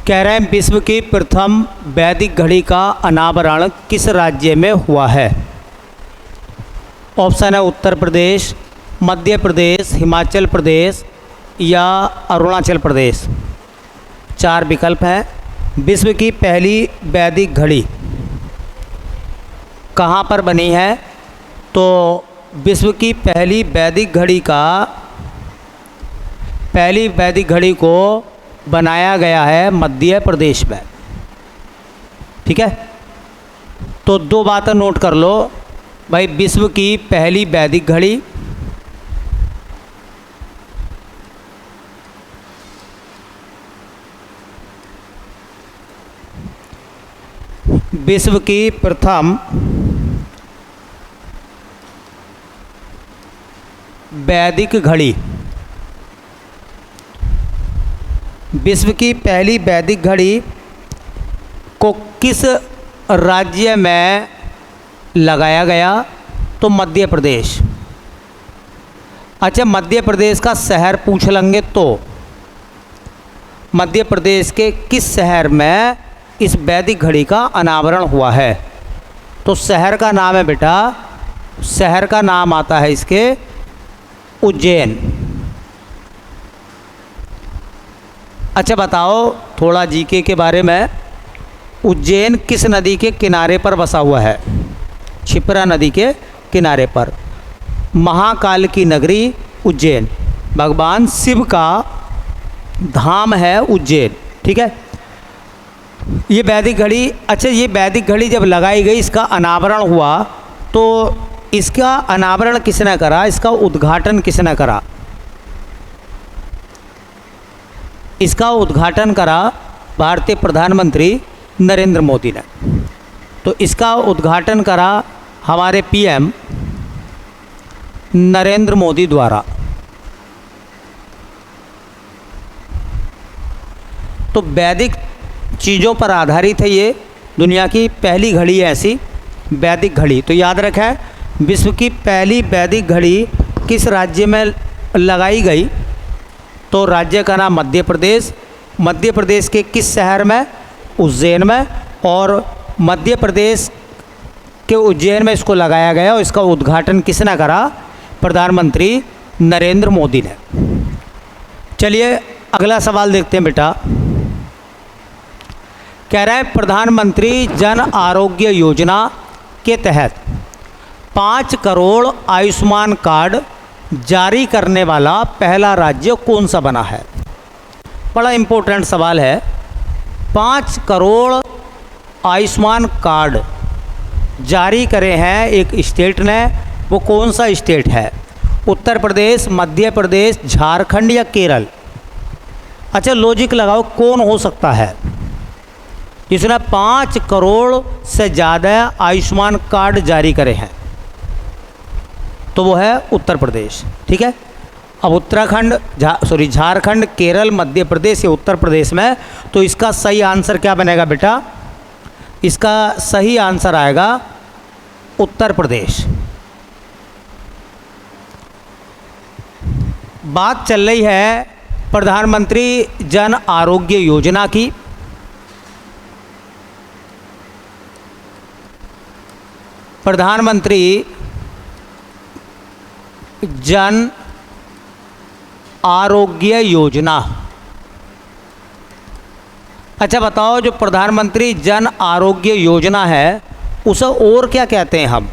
कह रहे हैं विश्व की प्रथम वैदिक घड़ी का अनावरण किस राज्य में हुआ है? ऑप्शन है उत्तर प्रदेश, मध्य प्रदेश, हिमाचल प्रदेश या अरुणाचल प्रदेश। 4 विकल्प हैं। विश्व की पहली वैदिक घड़ी कहाँ पर बनी है? तो विश्व की पहली वैदिक घड़ी को बनाया गया है मध्य प्रदेश में। ठीक है, तो 2 बातें नोट कर लो भाई। विश्व की पहली वैदिक घड़ी, विश्व की प्रथम वैदिक घड़ी, विश्व की पहली वैदिक घड़ी को किस राज्य में लगाया गया? तो मध्य प्रदेश। अच्छा, मध्य प्रदेश का शहर पूछ लेंगे तो मध्य प्रदेश के किस शहर में इस वैदिक घड़ी का अनावरण हुआ है? तो शहर का नाम है बेटा, शहर का नाम आता है इसके उज्जैन। अच्छा बताओ थोड़ा जीके के बारे में। उज्जैन किस नदी के किनारे पर बसा हुआ है? क्षिप्रा नदी के किनारे पर। महाकाल की नगरी उज्जैन, भगवान शिव का धाम है उज्जैन। ठीक है, ये वैदिक घड़ी, अच्छा ये वैदिक घड़ी जब लगाई गई, इसका अनावरण हुआ, तो इसका अनावरण किसने करा? इसका उद्घाटन किसने करा? इसका उद्घाटन करा भारतीय प्रधानमंत्री नरेंद्र मोदी ने। तो इसका उद्घाटन करा हमारे पीएम नरेंद्र मोदी द्वारा। तो वैदिक चीज़ों पर आधारित है ये, दुनिया की पहली घड़ी है ऐसी वैदिक घड़ी। तो याद रखें, विश्व की पहली वैदिक घड़ी किस राज्य में लगाई गई? तो राज्य का नाम मध्य प्रदेश। मध्य प्रदेश के किस शहर में? उज्जैन में। और मध्य प्रदेश के उज्जैन में इसको लगाया गया और इसका उद्घाटन किसने करा? प्रधानमंत्री नरेंद्र मोदी ने। चलिए अगला सवाल देखते हैं बेटा। कह रहा है प्रधानमंत्री जन आरोग्य योजना के तहत 5 करोड़ आयुष्मान कार्ड जारी करने वाला पहला राज्य कौन सा बना है? बड़ा इम्पोर्टेंट सवाल है। 5 करोड़ आयुष्मान कार्ड जारी करे हैं एक स्टेट ने, वो कौन सा स्टेट है? उत्तर प्रदेश, मध्य प्रदेश, झारखंड या केरल? अच्छा लॉजिक लगाओ, कौन हो सकता है जिसने 5 करोड़ से ज़्यादा आयुष्मान कार्ड जारी करे हैं? तो वो है उत्तर प्रदेश। ठीक है, अब उत्तराखंड, झारखंड, केरल, मध्य प्रदेश या उत्तर प्रदेश में, तो इसका सही आंसर क्या बनेगा बेटा? इसका सही आंसर आएगा उत्तर प्रदेश। बात चल रही है प्रधानमंत्री जन आरोग्य योजना की। प्रधानमंत्री जन आरोग्य योजना। अच्छा बताओ, जो प्रधानमंत्री जन आरोग्य योजना है उसे और क्या कहते हैं हम?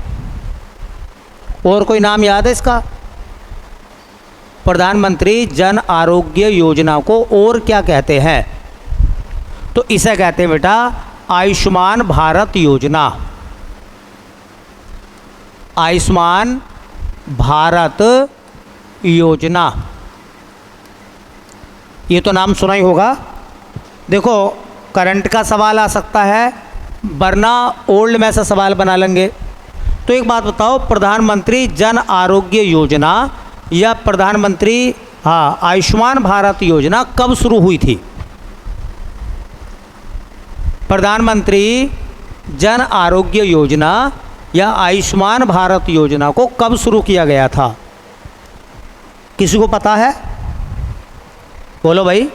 और कोई नाम याद है इसका? प्रधानमंत्री जन आरोग्य योजना को और क्या कहते हैं? तो इसे कहते हैं बेटा आयुष्मान भारत योजना। आयुष्मान भारत योजना, ये तो नाम सुना ही होगा। देखो करंट का सवाल आ सकता है, वरना ओल्ड में से सवाल बना लेंगे। तो एक बात बताओ, प्रधानमंत्री जन आरोग्य योजना या प्रधानमंत्री आयुष्मान भारत योजना कब शुरू हुई थी? प्रधानमंत्री जन आरोग्य योजना या आयुष्मान भारत योजना को कब शुरू किया गया था? किसी को पता है? बोलो भाई।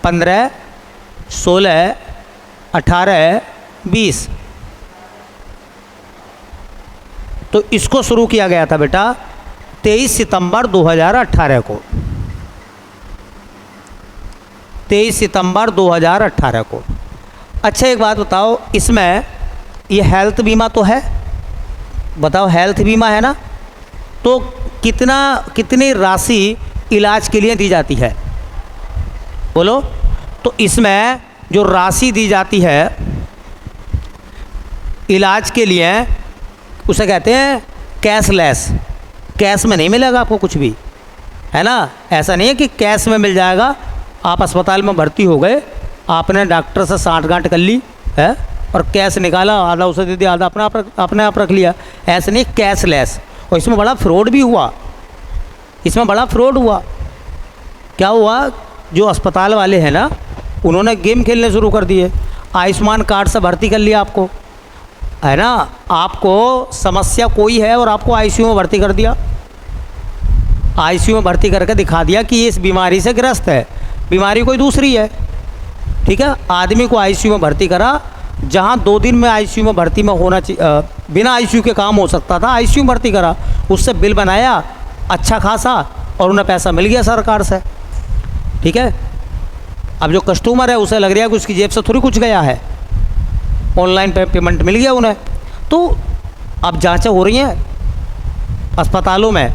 15, 16, 18, 20। तो इसको शुरू किया गया था बेटा 23 सितंबर 2018 को। 23 सितंबर 2018 को। अच्छा एक बात बताओ, इसमें ये हेल्थ बीमा तो है, बताओ हेल्थ बीमा है ना, तो कितनी राशि इलाज के लिए दी जाती है बोलो। तो इसमें जो राशि दी जाती है इलाज के लिए उसे कहते हैं कैशलेस। कैश में नहीं मिलेगा आपको कुछ भी, है ना। ऐसा नहीं है कि कैश में मिल जाएगा। आप अस्पताल में भर्ती हो गए, आपने डॉक्टर से साँठ-गाँठ कर ली है और कैश निकाला, आधा उसे दे दिया, आधा अपने आप रख लिया। ऐसा नहीं, कैशलेस। और इसमें बड़ा फ्रॉड भी हुआ, इसमें बड़ा फ्रॉड हुआ। क्या हुआ, जो अस्पताल वाले हैं ना, उन्होंने गेम खेलने शुरू कर दिए। आयुष्मान कार्ड से भर्ती कर लिया आपको, है ना। आपको समस्या कोई है और आपको आईसीयू में भर्ती कर दिया। आईसीयू में भर्ती करके दिखा दिया कि ये इस बीमारी से ग्रस्त है, बीमारी कोई दूसरी है, ठीक है। आदमी को आईसीयू में भर्ती करा, जहाँ 2 दिन में आईसीयू में भर्ती में होना चाहिए, बिना आईसीयू के काम हो सकता था, आईसीयू में भर्ती करा। उससे बिल बनाया अच्छा खासा और उन्हें पैसा मिल गया सरकार से, ठीक है। अब जो कस्टमर है उसे लग रहा है कि उसकी जेब से थोड़ी कुछ गया है, ऑनलाइन पेमेंट मिल गया उन्हें। तो अब जांचें हो रही हैं अस्पतालों में,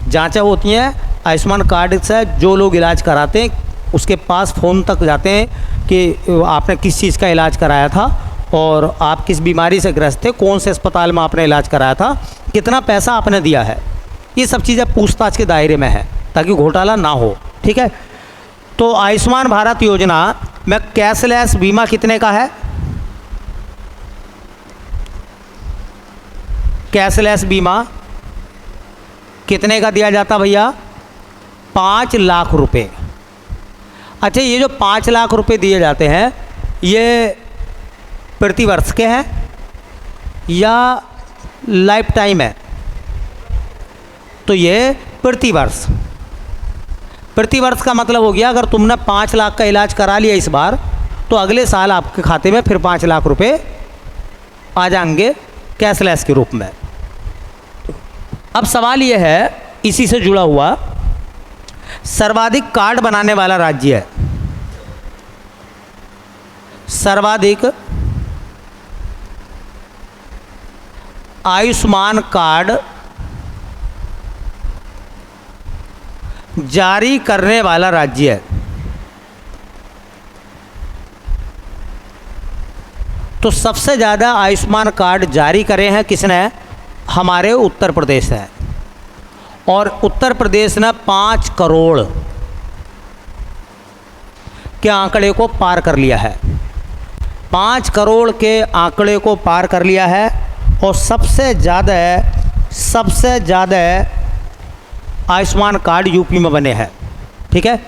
जांचें होती हैं। आयुष्मान कार्ड से जो लोग इलाज कराते हैं उसके पास फ़ोन तक जाते हैं कि आपने किस चीज़ का इलाज कराया था और आप किस बीमारी से ग्रस्त थे, कौन से अस्पताल में आपने इलाज कराया था, कितना पैसा आपने दिया है। ये सब चीज़ें पूछताछ के दायरे में है ताकि घोटाला ना हो, ठीक है। तो आयुष्मान भारत योजना में कैशलेस बीमा कितने का है? कैशलेस बीमा कितने का दिया जाता भैया? 5 लाख रुपए। अच्छा, ये जो 5 लाख रुपए दिए जाते हैं ये प्रति वर्ष के हैं या लाइफ टाइम है? तो ये प्रति वर्ष। प्रति वर्ष का मतलब हो गया, अगर तुमने 5 लाख का इलाज करा लिया इस बार, तो अगले साल आपके खाते में फिर 5 लाख रुपए आ जाएंगे कैशलेस के रूप में। अब सवाल ये है इसी से जुड़ा हुआ, सर्वाधिक कार्ड बनाने वाला राज्य है, सर्वाधिक आयुष्मान कार्ड जारी करने वाला राज्य है। तो सबसे ज़्यादा आयुष्मान कार्ड जारी करे हैं किसने? हमारे उत्तर प्रदेश है। और उत्तर प्रदेश ने 5 करोड़ के आंकड़े को पार कर लिया है। 5 करोड़ के आंकड़े को पार कर लिया है। और सबसे ज़्यादा आयुष्मान कार्ड यूपी में बने हैं, ठीक है।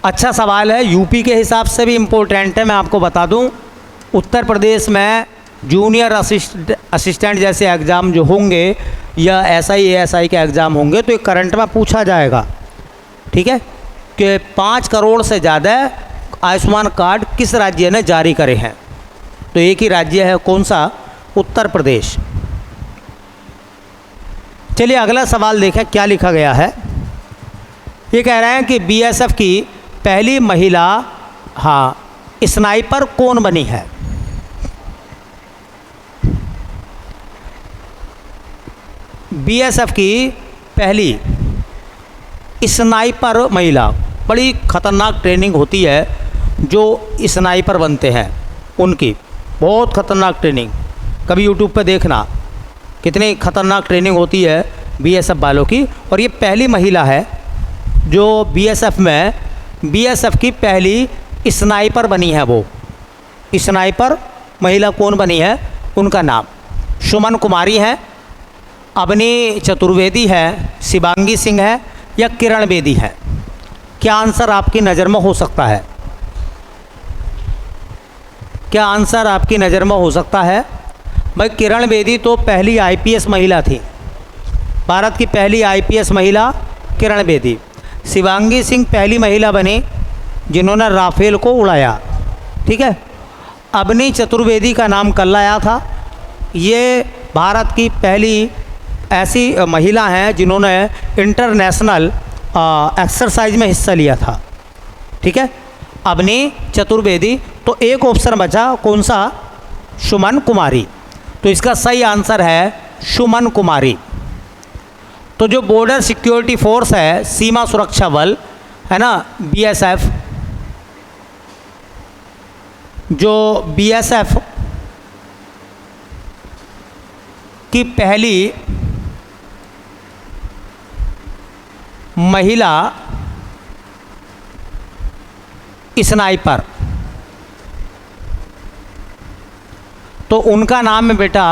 अच्छा सवाल है, यूपी के हिसाब से भी इम्पोर्टेंट है। मैं आपको बता दूं, उत्तर प्रदेश में जूनियर असिस्टेंट जैसे एग्ज़ाम जो होंगे या एसआई एएसआई के एग्ज़ाम होंगे तो ये करंट में पूछा जाएगा, ठीक है, कि 5 करोड़ से ज़्यादा आयुष्मान कार्ड किस राज्य ने जारी करे हैं। तो एक ही राज्य है, कौन सा? उत्तर प्रदेश। चलिए अगला सवाल देखें क्या लिखा गया है। ये कह रहे हैं कि बीएसएफ की पहली महिला स्नाइपर कौन बनी है? बीएसएफ की पहली स्नाइपर महिला। बड़ी ख़तरनाक ट्रेनिंग होती है जो स्नाइपर बनते हैं उनकी, बहुत ख़तरनाक ट्रेनिंग। कभी यूट्यूब पे देखना कितनी ख़तरनाक ट्रेनिंग होती है बीएसएफ वालों की। और ये पहली महिला है जो बीएसएफ की पहली स्नाइपर बनी है। वो स्नाइपर महिला कौन बनी है? उनका नाम सुमन कुमारी है, अवनी चतुर्वेदी है, शिवांगी सिंह है या किरण बेदी है? क्या आंसर आपकी नज़र में हो सकता है? क्या आंसर आपकी नज़र में हो सकता है? भाई किरण बेदी तो पहली आईपीएस महिला थी, भारत की पहली आईपीएस महिला किरण बेदी। शिवांगी सिंह पहली महिला बनी जिन्होंने राफेल को उड़ाया। ठीक है, अवनी चतुर्वेदी का नाम कल आया था। ये भारत की पहली ऐसी महिला हैं जिन्होंने इंटरनेशनल एक्सरसाइज में हिस्सा लिया था। ठीक है, अवनी चतुर्वेदी। तो एक ऑप्शन बचा, कौन सा? सुमन कुमारी। तो इसका सही आंसर है सुमन कुमारी। तो जो बॉर्डर सिक्योरिटी फोर्स है, सीमा सुरक्षा बल है ना, बीएसएफ, जो बीएसएफ की पहली महिला स्नाइपर, तो उनका नाम है बेटा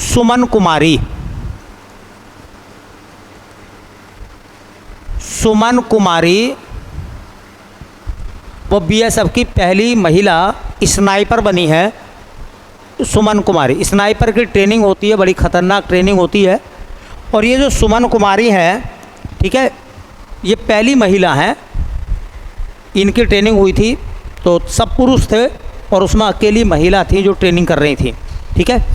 सुमन कुमारी। सुमन कुमारी वो बीएसएफ की पहली महिला स्नाइपर बनी है। सुमन कुमारी, स्नाइपर की ट्रेनिंग होती है, बड़ी ख़तरनाक ट्रेनिंग होती है। और ये जो सुमन कुमारी है, ठीक है, ये पहली महिला हैं, इनकी ट्रेनिंग हुई थी। तो सब पुरुष थे और उसमें अकेली महिला थी जो ट्रेनिंग कर रही थी। ठीक है,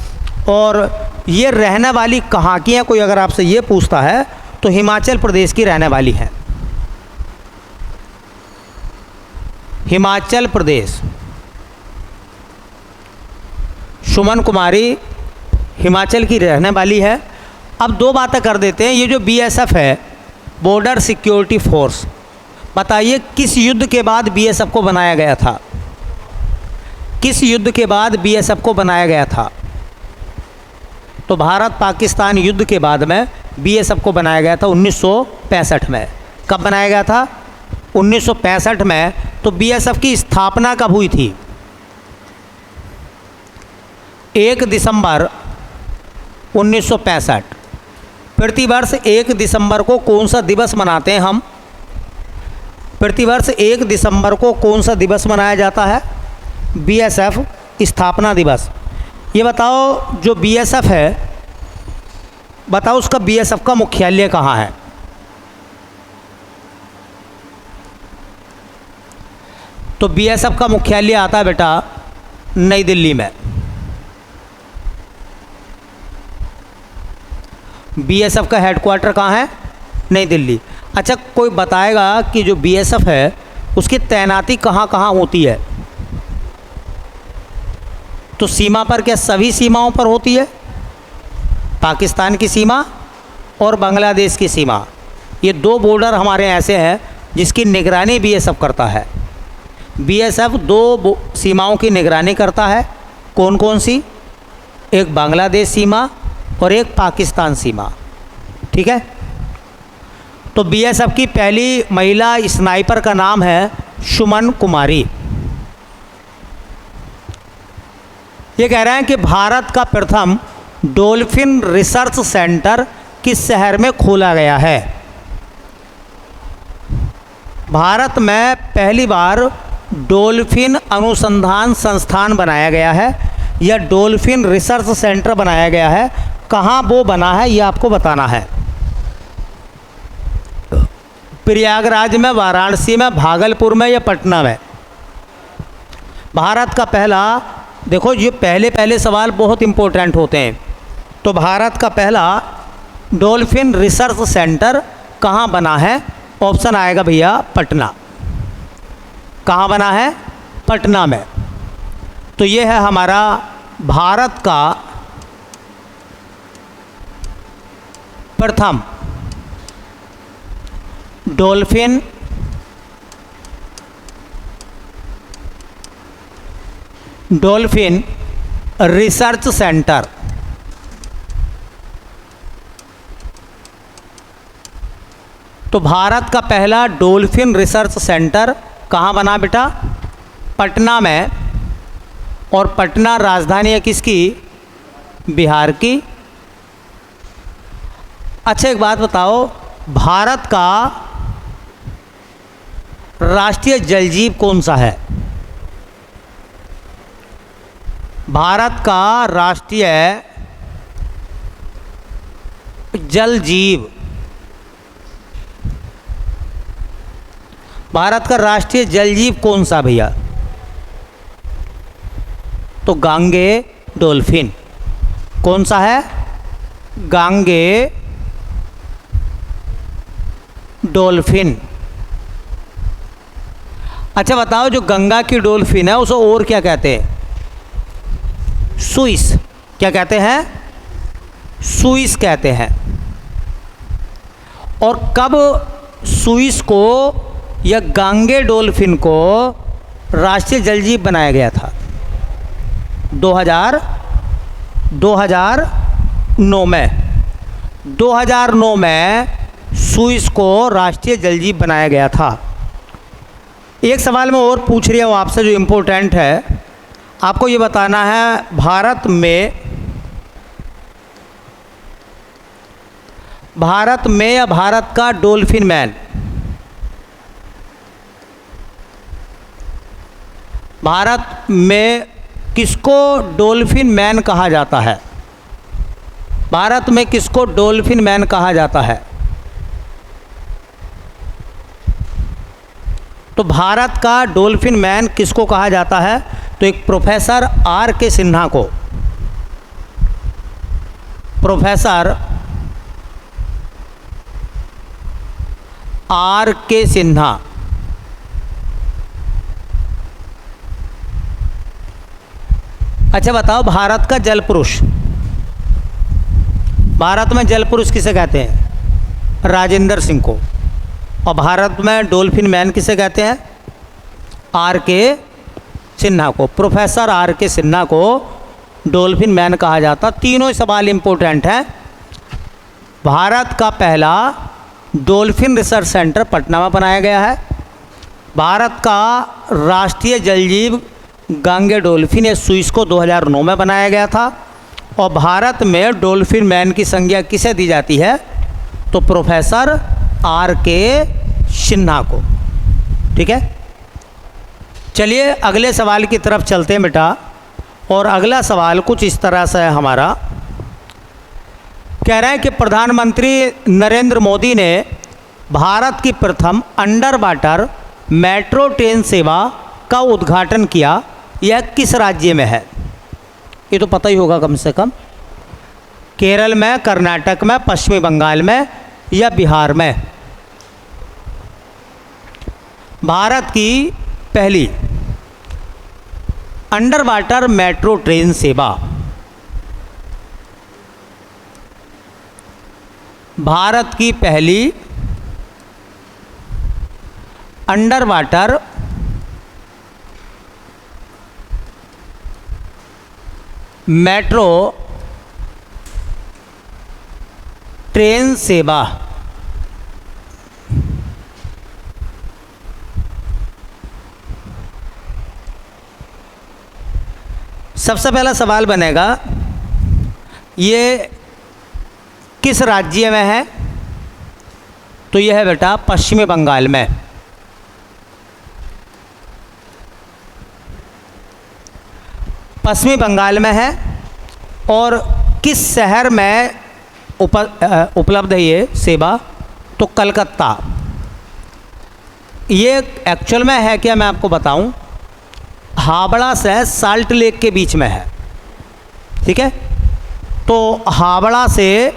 और ये रहने वाली कहाँ की हैं? कोई अगर आपसे ये पूछता है तो हिमाचल प्रदेश की रहने वाली हैं। हिमाचल प्रदेश, सुमन कुमारी हिमाचल की रहने वाली है। अब दो बातें कर देते हैं। ये जो बीएसएफ है, बॉर्डर सिक्योरिटी फोर्स, बताइए किस युद्ध के बाद बीएसएफ को बनाया गया था? किस युद्ध के बाद बीएसएफ को बनाया गया था? तो भारत पाकिस्तान युद्ध के बाद में बीएसएफ को बनाया गया था 1965 में। कब बनाया गया था? 1965 में। तो बीएसएफ की स्थापना कब हुई थी? 1 दिसंबर 1965। प्रतिवर्ष 1 दिसंबर को कौन सा दिवस मनाते हैं हम? प्रतिवर्ष 1 दिसंबर को कौन सा दिवस मनाया जाता है? बीएसएफ स्थापना दिवस। ये बताओ, जो बीएसएफ है, बताओ उसका बीएसएफ का मुख्यालय कहाँ है? तो बीएसएफ का मुख्यालय आता है बेटा नई दिल्ली में। बीएसएफ का हेडक्वार्टर कहाँ है? नई दिल्ली। अच्छा, कोई बताएगा कि जो बीएसएफ है उसकी तैनाती कहाँ कहाँ होती है? तो सीमा पर, क्या सभी सीमाओं पर होती है? पाकिस्तान की सीमा और बांग्लादेश की सीमा, ये दो बॉर्डर हमारे ऐसे हैं जिसकी निगरानी बीएसएफ करता है। बीएसएफ दो सीमाओं की निगरानी करता है। कौन कौन सी? एक बांग्लादेश सीमा और एक पाकिस्तान सीमा। ठीक है, तो बीएसएफ की पहली महिला स्नाइपर का नाम है सुमन कुमारी। ये कह रहे हैं कि भारत का प्रथम डॉल्फिन रिसर्च सेंटर किस शहर में खोला गया है? भारत में पहली बार डॉल्फिन अनुसंधान संस्थान बनाया गया है या डॉल्फिन रिसर्च सेंटर बनाया गया है। कहाँ वो बना है ये आपको बताना है। प्रयागराज में, वाराणसी में, भागलपुर में या पटना में? भारत का पहला, देखो ये पहले सवाल बहुत इम्पोर्टेंट होते हैं। तो भारत का पहला डॉल्फिन रिसर्च सेंटर कहाँ बना है? ऑप्शन आएगा भैया पटना। कहाँ बना है? पटना में। तो ये है हमारा भारत का प्रथम डॉल्फिन रिसर्च सेंटर। तो भारत का पहला डॉल्फिन रिसर्च सेंटर कहाँ बना बेटा? पटना में। और पटना राजधानी है किसकी? बिहार की। अच्छा, एक बात बताओ, भारत का राष्ट्रीय जलजीव कौन सा है? भारत का राष्ट्रीय जल जीव, भारत का राष्ट्रीय जल जीव कौन सा भैया? तो गांगे डॉल्फिन। कौन सा है? गांगे डॉल्फिन। अच्छा बताओ, जो गंगा की डॉल्फिन है उसे और क्या कहते हैं? स्विस। क्या कहते हैं? स्विस कहते हैं। और कब स्विस को या गांगे डॉल्फिन को राष्ट्रीय जल जीव बनाया गया था? 2009 में। 2009 में स्विस को राष्ट्रीय जल जीव बनाया गया था। एक सवाल मैं और पूछ रहा हूँ आपसे जो इम्पोर्टेंट है, आपको ये बताना है भारत में या भारत का डॉल्फिन मैन, भारत में किसको डॉल्फिन मैन कहा जाता है? भारत में किसको डॉल्फिन मैन कहा जाता है? तो भारत का डॉल्फिन मैन किसको कहा जाता है? तो एक प्रोफेसर आर के सिन्हा को, प्रोफेसर आर के सिन्हा। अच्छा बताओ, भारत का जल पुरुष, भारत में जल पुरुष किसे कहते हैं? राजेंद्र सिंह को। और भारत में डॉल्फिन मैन किसे कहते हैं? आर के सिन्हा को। प्रोफेसर आर के सिन्हा को डॉल्फिन मैन कहा जाता। तीनों ही सवाल इम्पोर्टेंट हैं। भारत का पहला डॉल्फिन रिसर्च सेंटर पटना में बनाया गया है। भारत का राष्ट्रीय जल जीव गांगे डॉल्फिन या स्विस को 2009 में बनाया गया था। और भारत में डॉल्फिन मैन की संज्ञा किसे दी जाती है? तो प्रोफेसर आर के सिन्हा को। ठीक है, चलिए अगले सवाल की तरफ चलते हैं बेटा। और अगला सवाल कुछ इस तरह से है हमारा, कह रहा है कि प्रधानमंत्री नरेंद्र मोदी ने भारत की प्रथम अंडर वाटर मेट्रो ट्रेन सेवा का उद्घाटन किया। यह किस राज्य में है? ये तो पता ही होगा कम से कम। केरल में, कर्नाटक में, पश्चिमी बंगाल में या बिहार में? भारत की पहली अंडर वाटर मेट्रो ट्रेन सेवा, भारत की पहली अंडर वाटर मेट्रो ट्रेन सेवा सबसे पहला सवाल बनेगा, ये किस राज्य में है? तो यह है बेटा पश्चिमी बंगाल में। पश्चिमी बंगाल में है। और किस शहर में उपलब्ध है ये सेवा? तो कलकत्ता। ये एक्चुअल में है क्या, मैं आपको बताऊं, हावड़ा से साल्ट लेक के बीच में है। ठीक है, तो हावड़ा से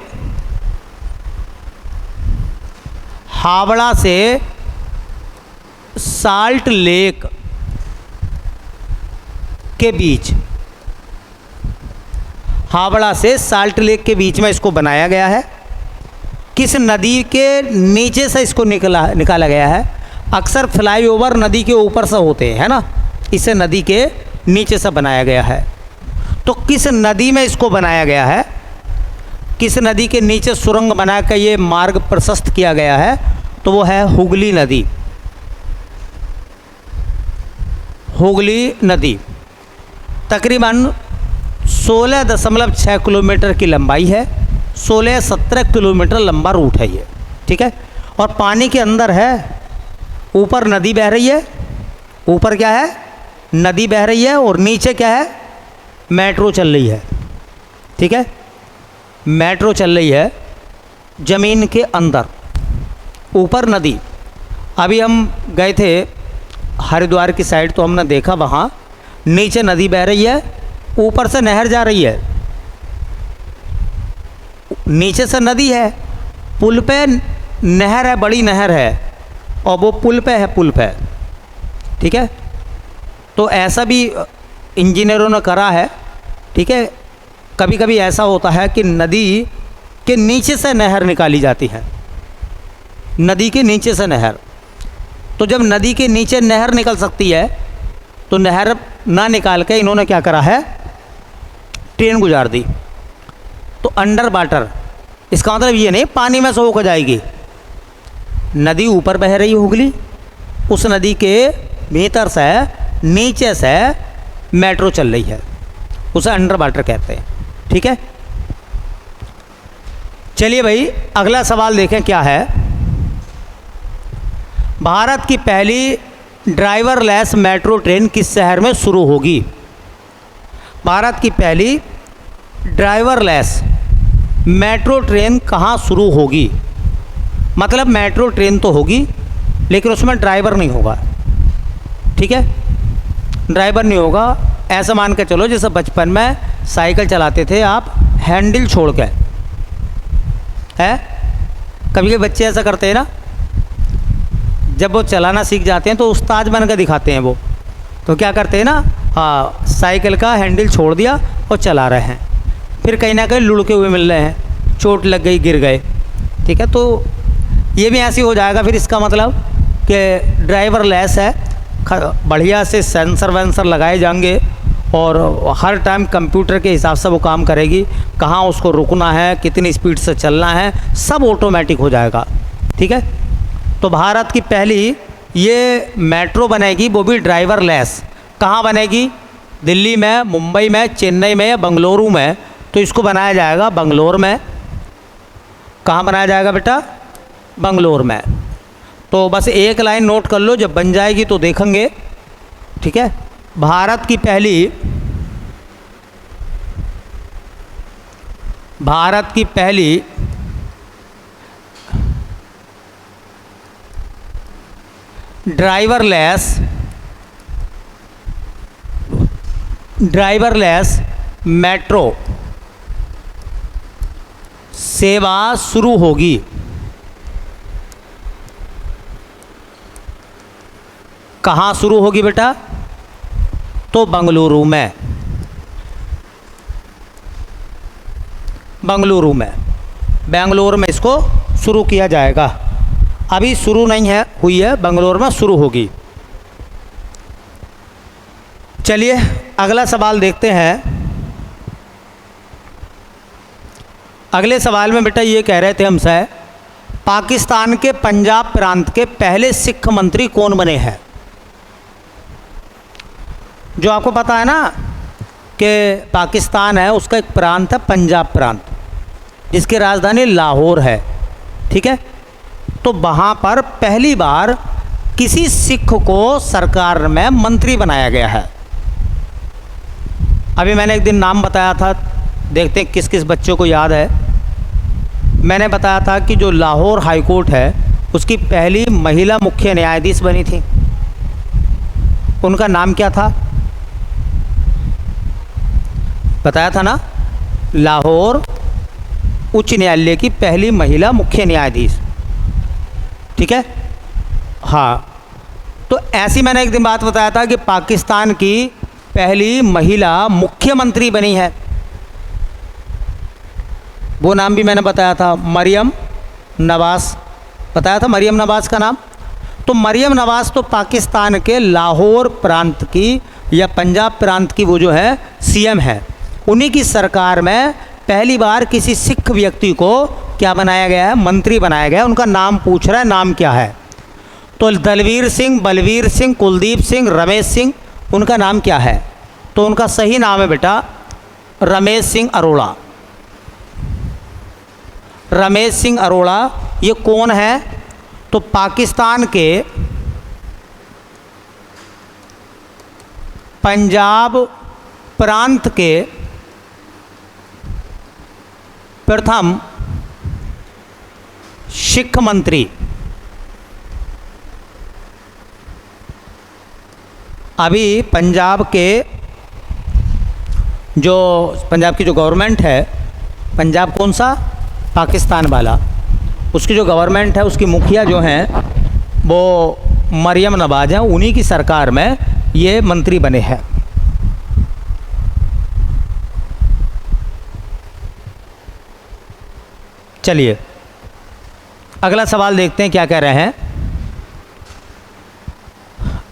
साल्ट लेक के बीच, हावड़ा से साल्ट लेक के बीच में इसको बनाया गया है। किस नदी के नीचे से इसको निकाला गया है? अक्सर फ्लाईओवर नदी के ऊपर से होते हैं ना, इसे नदी के नीचे से बनाया गया है। तो किस नदी में इसको बनाया गया है? किस नदी के नीचे सुरंग बनाकर ये मार्ग प्रशस्त किया गया है? तो वो है हुगली नदी। हुगली नदी तकरीबन 16.6 किलोमीटर की लंबाई है। 16-17 किलोमीटर लंबा रूट है ये। ठीक है, और पानी के अंदर है, ऊपर नदी बह रही है। ऊपर क्या है? नदी बह रही है। और नीचे क्या है? मेट्रो चल रही है। ठीक है, मेट्रो चल रही है ज़मीन के अंदर, ऊपर नदी अभी हम गए थे हरिद्वार की साइड, तो हमने देखा वहाँ नीचे नदी बह रही है, ऊपर से नहर जा रही है। नीचे से नदी है, पुल पे नहर है, बड़ी नहर है, और वो पुल पे है, पुल पे। ठीक है, तो ऐसा भी इंजीनियरों ने करा है। ठीक है, कभी कभी ऐसा होता है कि नदी के नीचे से नहर निकाली जाती है, नदी के नीचे से नहर। तो जब नदी के नीचे नहर निकल सकती है, तो नहर ना निकाल के इन्होंने क्या करा है, ट्रेन गुजार दी। तो अंडर वाटर, इसका मतलब ये नहीं पानी में से होकर जाएगी, नदी ऊपर बह रही होगी, उस नदी के भीतर से नीचे से मेट्रो चल रही है, उसे अंडर वाटर कहते हैं। ठीक है, चलिए भाई अगला सवाल देखें क्या है। भारत की पहली ड्राइवरलेस मेट्रो ट्रेन किस शहर में शुरू होगी? भारत की पहली ड्राइवरलेस मेट्रो ट्रेन कहाँ शुरू होगी? मतलब मेट्रो ट्रेन तो होगी लेकिन उसमें ड्राइवर नहीं होगा। ठीक है, ड्राइवर नहीं होगा। ऐसा मान के चलो जैसे बचपन में साइकिल चलाते थे आप हैंडल छोड़ के, है कभी कभी बच्चे ऐसा करते हैं ना, जब वो चलाना सीख जाते हैं तो उस्ताद बन के दिखाते हैं वो। तो क्या करते हैं ना, हाँ साइकिल का हैंडल छोड़ दिया और चला रहे हैं, फिर कहीं ना कहीं लुढ़के हुए मिल रहे हैं, चोट लग गई, गिर गए। ठीक है, तो ये भी ऐसे हो जाएगा फिर, इसका मतलब कि ड्राइवर लेस है, बढ़िया से सेंसर वेंसर लगाए जाएंगे और हर टाइम कंप्यूटर के हिसाब से वो काम करेगी, कहाँ उसको रुकना है, कितनी स्पीड से चलना है, सब ऑटोमेटिक हो जाएगा। ठीक है, तो भारत की पहली ये मेट्रो बनेगी, वो भी ड्राइवर लेस। कहाँ बनेगी? दिल्ली में, मुंबई में, चेन्नई में या बंगलुरु में? तो इसको बनाया जाएगा बंगलोर में। कहाँ बनाया जाएगा बेटा? बंगलोर में। तो बस एक लाइन नोट कर लो, जब बन जाएगी तो देखेंगे। ठीक है, भारत की पहली ड्राइवरलेस मेट्रो सेवा शुरू होगी। कहाँ शुरू होगी बेटा? तो बंगलुरु में। बेंगलोर में इसको शुरू किया जाएगा। अभी शुरू नहीं है, हुई है, बेंगलोर में शुरू होगी। चलिए अगला सवाल देखते हैं। अगले सवाल में बेटा ये कह रहे थे हमसे, पाकिस्तान के पंजाब प्रांत के पहले सिख मंत्री कौन बने हैं? जो आपको पता है ना कि पाकिस्तान है, उसका एक प्रांत है पंजाब प्रांत, जिसकी राजधानी लाहौर है। ठीक है, तो वहाँ पर पहली बार किसी सिख को सरकार में मंत्री बनाया गया है। अभी मैंने एक दिन नाम बताया था, देखते हैं किस किस बच्चों को याद है। मैंने बताया था कि जो लाहौर हाई कोर्ट है उसकी पहली महिला मुख्य न्यायाधीश बनी थी, उनका नाम क्या था? बताया था ना, लाहौर उच्च न्यायालय की पहली महिला मुख्य न्यायाधीश। ठीक है, हाँ, तो ऐसी मैंने एक दिन बात बताया था कि पाकिस्तान की पहली महिला मुख्यमंत्री बनी है, वो नाम भी मैंने बताया था, मरियम नवाज़। बताया था मरियम नवाज़ का नाम। तो मरियम नवाज़ तो पाकिस्तान के लाहौर प्रांत की या पंजाब प्रांत की वो जो है सीएम है। उन्हीं की सरकार में पहली बार किसी सिख व्यक्ति को क्या बनाया गया है? मंत्री बनाया गया है। उनका नाम पूछ रहा है, नाम क्या है? तो दलवीर सिंह, बलवीर सिंह, कुलदीप सिंह, रमेश सिंह, उनका नाम क्या है? तो उनका सही नाम है बेटा रमेश सिंह अरोड़ा। रमेश सिंह अरोड़ा ये कौन है? तो पाकिस्तान के पंजाब प्रांत के प्रथम सिख मंत्री, अभी पंजाब की जो गवर्नमेंट है, पंजाब कौन सा, पाकिस्तान वाला, उसकी जो गवर्नमेंट है, उसकी मुखिया जो हैं वो मरियम नवाज़ हैं, उन्हीं की सरकार में ये मंत्री बने हैं। चलिए अगला सवाल देखते हैं क्या कह रहे हैं।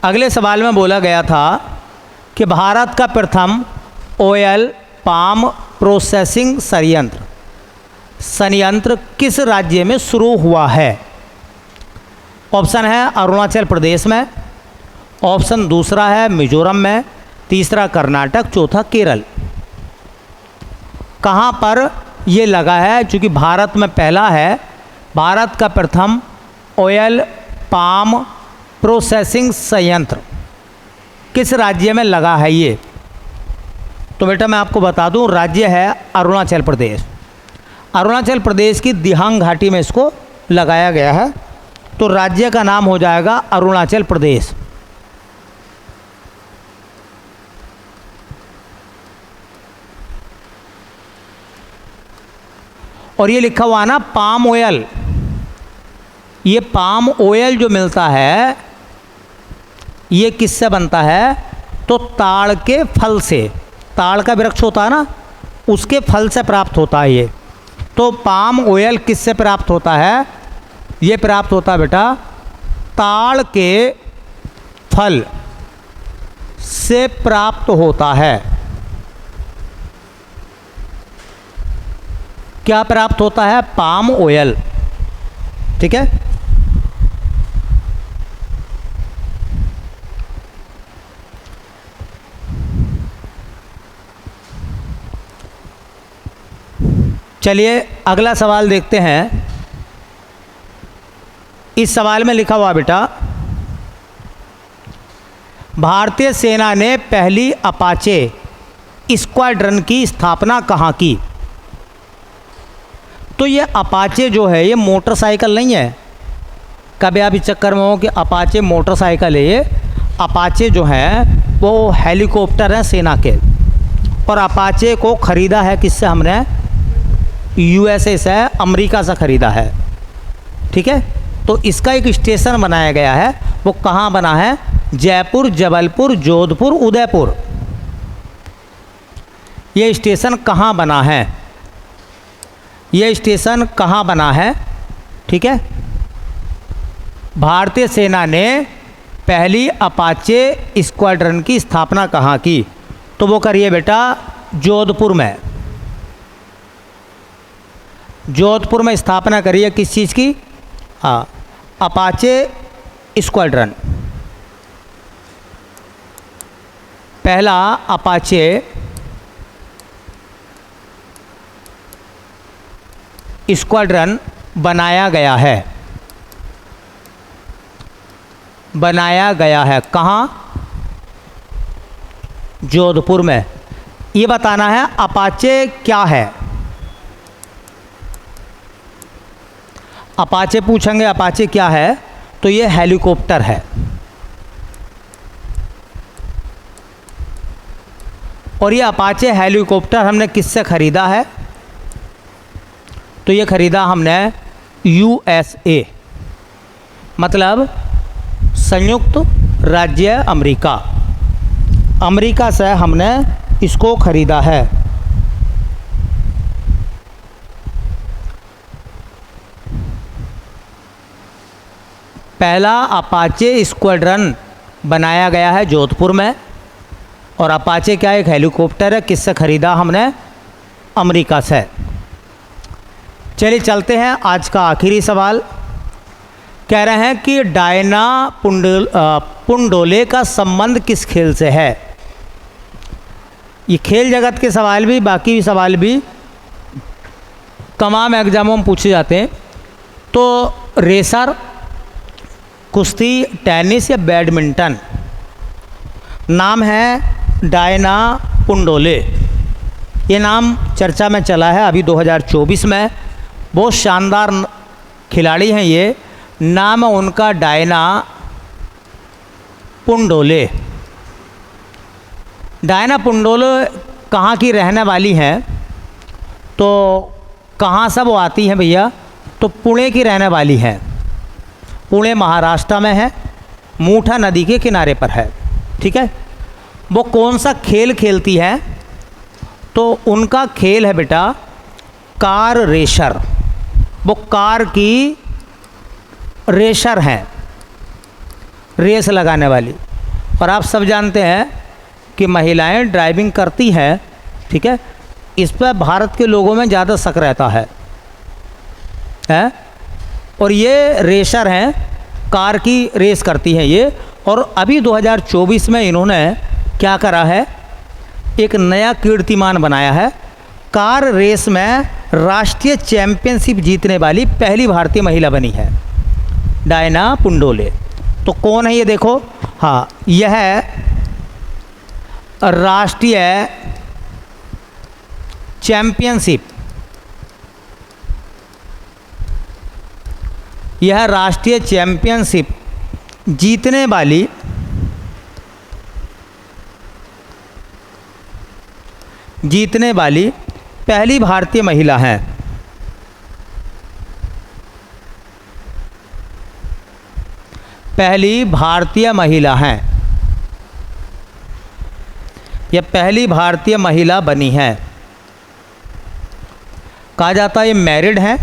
अगले सवाल में बोला गया था कि भारत का प्रथम ऑयल पाम प्रोसेसिंग संयंत्र किस राज्य में शुरू हुआ है। ऑप्शन है अरुणाचल प्रदेश में, ऑप्शन दूसरा है मिजोरम में, तीसरा कर्नाटक, चौथा केरल। कहाँ पर ये लगा है? चूँकि भारत में पहला है, भारत का प्रथम ऑयल पाम प्रोसेसिंग संयंत्र किस राज्य में लगा है ये? तो बेटा मैं आपको बता दूं, राज्य है अरुणाचल प्रदेश। अरुणाचल प्रदेश की दिहांग घाटी में इसको लगाया गया है, तो राज्य का नाम हो जाएगा अरुणाचल प्रदेश। और ये लिखा हुआ ना पाम ऑयल, ये पाम ऑयल जो मिलता है ये किससे बनता है? तो ताड़ के फल से, ताड़ का वृक्ष होता है ना, उसके फल से प्राप्त होता है ये। तो पाम ऑयल किससे प्राप्त होता है? ये प्राप्त होता है बेटा ताड़ के फल से प्राप्त होता है। क्या प्राप्त होता है? Palm oil. ठीक है, चलिए अगला सवाल देखते हैं। इस सवाल में लिखा हुआ बेटा, भारतीय सेना ने पहली अपाचे स्क्वाड्रन की स्थापना कहाँ की? तो ये अपाचे जो है ये मोटरसाइकिल नहीं है। कभी आप इस चक्कर में हो कि अपाचे मोटरसाइकिल है, ये अपाचे जो हैं वो हेलीकॉप्टर हैं सेना के। और अपाचे को ख़रीदा है किससे? हमने यूएसए से, अमेरिका से ख़रीदा है। ठीक है, तो इसका एक स्टेशन बनाया गया है। वो कहाँ बना है? जयपुर, जबलपुर, जोधपुर, उदयपुर। ये स्टेशन कहाँ बना है? ये स्टेशन कहाँ बना है? ठीक है, भारतीय सेना ने पहली अपाचे स्क्वाड्रन की स्थापना कहाँ की? तो वो करिए बेटा जोधपुर में। जोधपुर में स्थापना करिए किस चीज़ की? हाँ, अपाचे स्क्वाड्रन। पहला अपाचे स्क्वाड्रन बनाया गया है। बनाया गया है कहाँ? जोधपुर में। ये बताना है अपाचे क्या है। अपाचे पूछेंगे अपाचे क्या है, तो ये हेलीकॉप्टर है। और ये अपाचे हेलीकॉप्टर हमने किससे ख़रीदा है? तो ये ख़रीदा हमने यूएसए, मतलब संयुक्त राज्य अमेरिका। अमेरिका से हमने इसको ख़रीदा है। पहला अपाचे स्क्वाड्रन बनाया गया है जोधपुर में। और अपाचे क्या, एक हेलीकॉप्टर है। किससे ख़रीदा हमने? अमेरिका से। चलिए चलते हैं आज का आखिरी सवाल। कह रहे हैं कि डायना पुंडोले का संबंध किस खेल से है? ये खेल जगत के सवाल भी, बाकी भी सवाल भी तमाम एग्जामों में पूछे जाते हैं। तो रेसर, कुश्ती, टेनिस या बैडमिंटन? नाम है डायना पुंडोले। ये नाम चर्चा में चला है अभी 2024 में। बहुत शानदार खिलाड़ी हैं ये। नाम है उनका डायना पुंडोले। डायना पुंडोले कहाँ की रहने वाली हैं? तो कहाँ सब वो आती हैं भैया? तो पुणे की रहने वाली हैं। पुणे महाराष्ट्र में है, मूठा नदी के किनारे पर है। ठीक है। वो कौन सा खेल खेलती है? तो उनका खेल है बेटा कार रेसर। वो कार की रेसर हैं, रेस लगाने वाली। और आप सब जानते हैं कि महिलाएं ड्राइविंग करती हैं। ठीक है। इस पर भारत के लोगों में ज़्यादा शक रहता है। और ये रेसर हैं, कार की रेस करती हैं ये। और अभी 2024 में इन्होंने क्या करा है? एक नया कीर्तिमान बनाया है। कार रेस में राष्ट्रीय चैंपियनशिप जीतने वाली पहली भारतीय महिला बनी है डायना पुंडोले। तो कौन है ये? देखो, हाँ, यह है राष्ट्रीय चैंपियनशिप, यह राष्ट्रीय चैंपियनशिप जीतने वाली पहली भारतीय महिला हैं। पहली भारतीय महिला हैं, यह पहली भारतीय महिला बनी है। कहा जाता है ये मैरिड हैं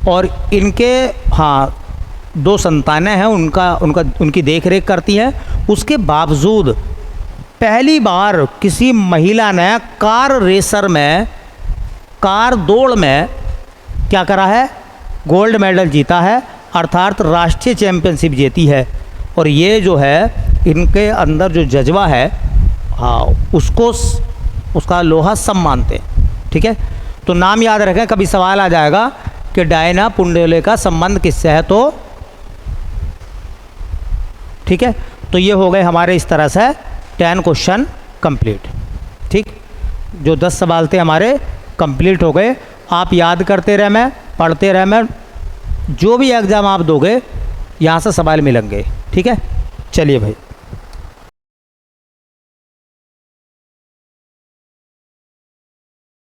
और इनके हाँ 2 संतानें हैं, उनकी देख रेख करती हैं। उसके बावजूद पहली बार किसी महिला ने कार रेसर में, कार दौड़ में क्या करा है? गोल्ड मेडल जीता है, अर्थात राष्ट्रीय चैंपियनशिप जीती है। और ये जो है इनके अंदर जो जज्बा है, हाँ, उसका लोहा सब मानते हैं। ठीक है। तो नाम याद रखें, कभी सवाल आ जाएगा कि डायना पुंडोले का संबंध किससे है। तो ठीक है। तो ये हो गए हमारे इस तरह से 10 क्वेश्चन कंप्लीट। ठीक, जो 10 सवाल थे हमारे कंप्लीट हो गए। आप याद करते रहे, मैं पढ़ते रहे, मैं जो भी एग्ज़ाम आप दोगे यहाँ से सवाल मिलेंगे। ठीक है। चलिए भाई।